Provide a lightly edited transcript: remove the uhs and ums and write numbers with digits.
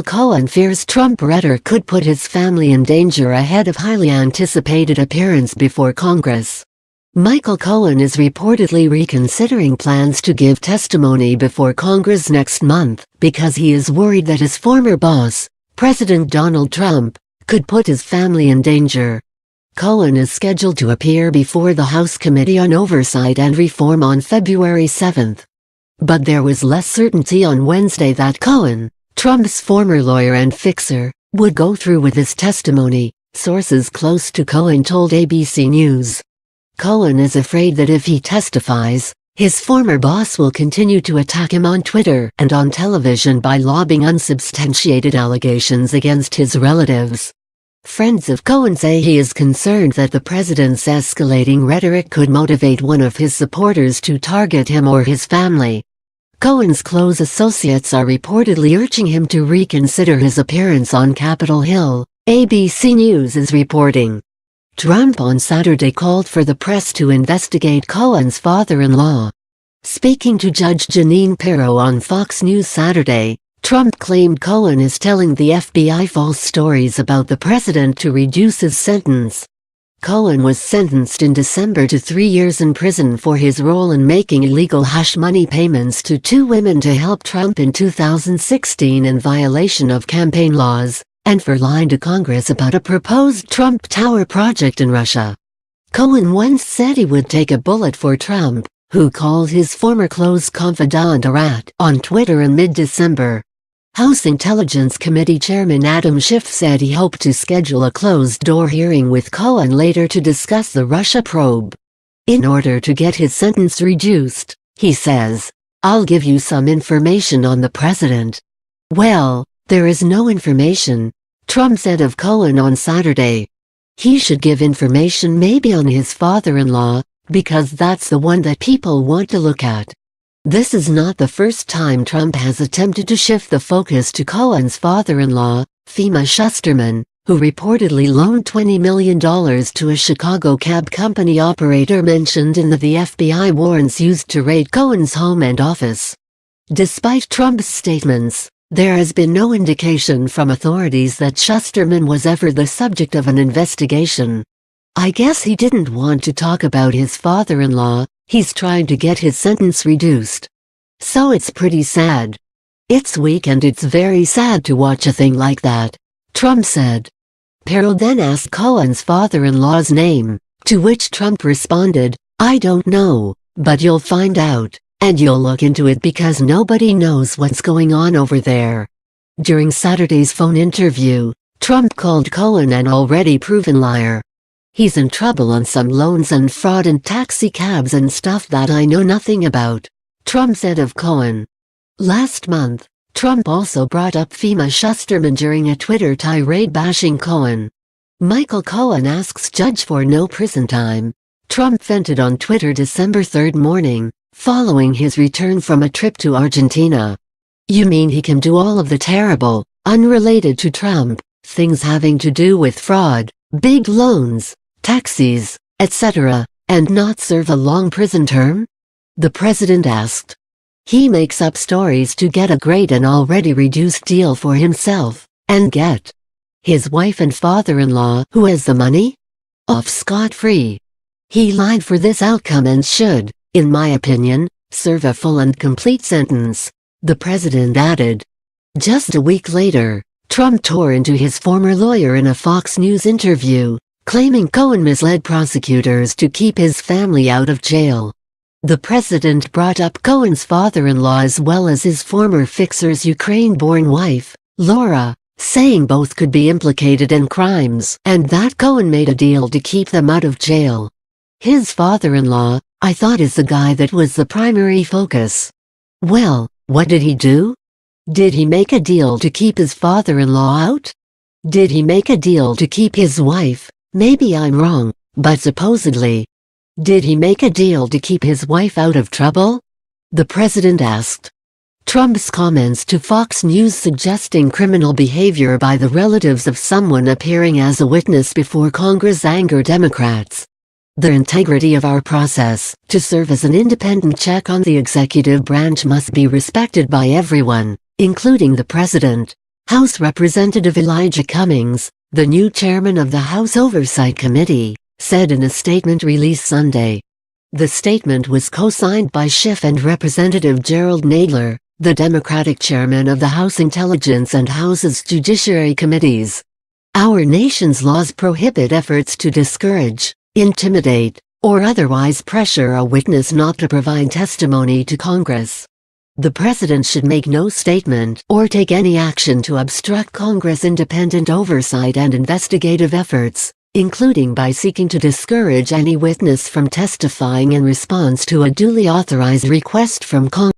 Cohen fears Trump rhetoric could put his family in danger ahead of highly anticipated appearance before Congress. Michael Cohen is reportedly reconsidering plans to give testimony before Congress next month because he is worried that his former boss, President Donald Trump, could put his family in danger. Cohen is scheduled to appear before the House Committee on Oversight and Reform on February 7. But there was less certainty on Wednesday that Cohen, Trump's former lawyer and fixer, would go through with his testimony, sources close to Cohen told ABC News. Cohen is afraid that if he testifies, his former boss will continue to attack him on Twitter and on television by lobbing unsubstantiated allegations against his relatives. Friends of Cohen say he is concerned that the president's escalating rhetoric could motivate one of his supporters to target him or his family. Cohen's close associates are reportedly urging him to reconsider his appearance on Capitol Hill, ABC News is reporting. Trump on Saturday called for the press to investigate Cohen's father-in-law. Speaking to Judge Jeanine Pirro on Fox News Saturday, Trump claimed Cohen is telling the FBI false stories about the president to reduce his sentence. Cohen was sentenced in December to 3 years in prison for his role in making illegal hush money payments to 2 women to help Trump in 2016 in violation of campaign laws, and for lying to Congress about a proposed Trump Tower project in Russia. Cohen once said he would take a bullet for Trump, who called his former close confidant a rat on Twitter in mid-December. House Intelligence Committee Chairman Adam Schiff said he hoped to schedule a closed-door hearing with Cohen later to discuss the Russia probe. In order to get his sentence reduced, he says, "I'll give you some information on the president." Well, there is no information, Trump said of Cohen on Saturday. He should give information maybe on his father-in-law, because that's the one that people want to look at. This is not the first time Trump has attempted to shift the focus to Cohen's father-in-law, Fema Schusterman, who reportedly loaned $20 million to a Chicago cab company operator mentioned in the FBI warrants used to raid Cohen's home and office. Despite Trump's statements, there has been no indication from authorities that Schusterman was ever the subject of an investigation. I guess he didn't want to talk about his father-in-law. He's trying to get his sentence reduced. So it's pretty sad. It's weak and it's very sad to watch a thing like that, Trump said. Pirro then asked Cohen's father-in-law's name, to which Trump responded, "I don't know, but you'll find out, and you'll look into it because nobody knows what's going on over there." During Saturday's phone interview, Trump called Cohen an already proven liar. "He's in trouble on some loans and fraud and taxi cabs and stuff that I know nothing about," Trump said of Cohen. Last month, Trump also brought up Fema Schusterman during a Twitter tirade bashing Cohen. Michael Cohen asks judge for no prison time, Trump vented on Twitter December 3 morning, following his return from a trip to Argentina. "You mean he can do all of the terrible, unrelated to Trump, things having to do with fraud, big loans, taxis, etc., and not serve a long prison term?" the president asked. "He makes up stories to get a great and already reduced deal for himself, and get his wife and father-in-law, who has the money, off scot-free. He lied for this outcome and should, in my opinion, serve a full and complete sentence," the president added. Just a week later, Trump tore into his former lawyer in a Fox News interview, claiming Cohen misled prosecutors to keep his family out of jail. The president brought up Cohen's father-in-law as well as his former fixer's Ukraine-born wife, Laura, saying both could be implicated in crimes and that Cohen made a deal to keep them out of jail. "His father-in-law, I thought, is the guy that was the primary focus." Well, what did he do? Did he make a deal to keep his father-in-law out? Did he make a deal to keep his wife? Maybe I'm wrong, but supposedly. Did he make a deal to keep his wife out of trouble? The president asked. Trump's comments to Fox News suggesting criminal behavior by the relatives of someone appearing as a witness before Congress angered Democrats. "The integrity of our process, to serve as an independent check on the executive branch, must be respected by everyone, including the president. House Representative Elijah Cummings, the new chairman of the House Oversight Committee, said in a statement released Sunday. The statement was co-signed by Schiff and Representative Gerald Nadler, the Democratic chairman of the House Intelligence and House's Judiciary Committees. Our nation's laws prohibit efforts to discourage, intimidate, or otherwise pressure a witness not to provide testimony to Congress. The President should make no statement or take any action to obstruct Congress' independent oversight and investigative efforts, including by seeking to discourage any witness from testifying in response to a duly authorized request from Congress.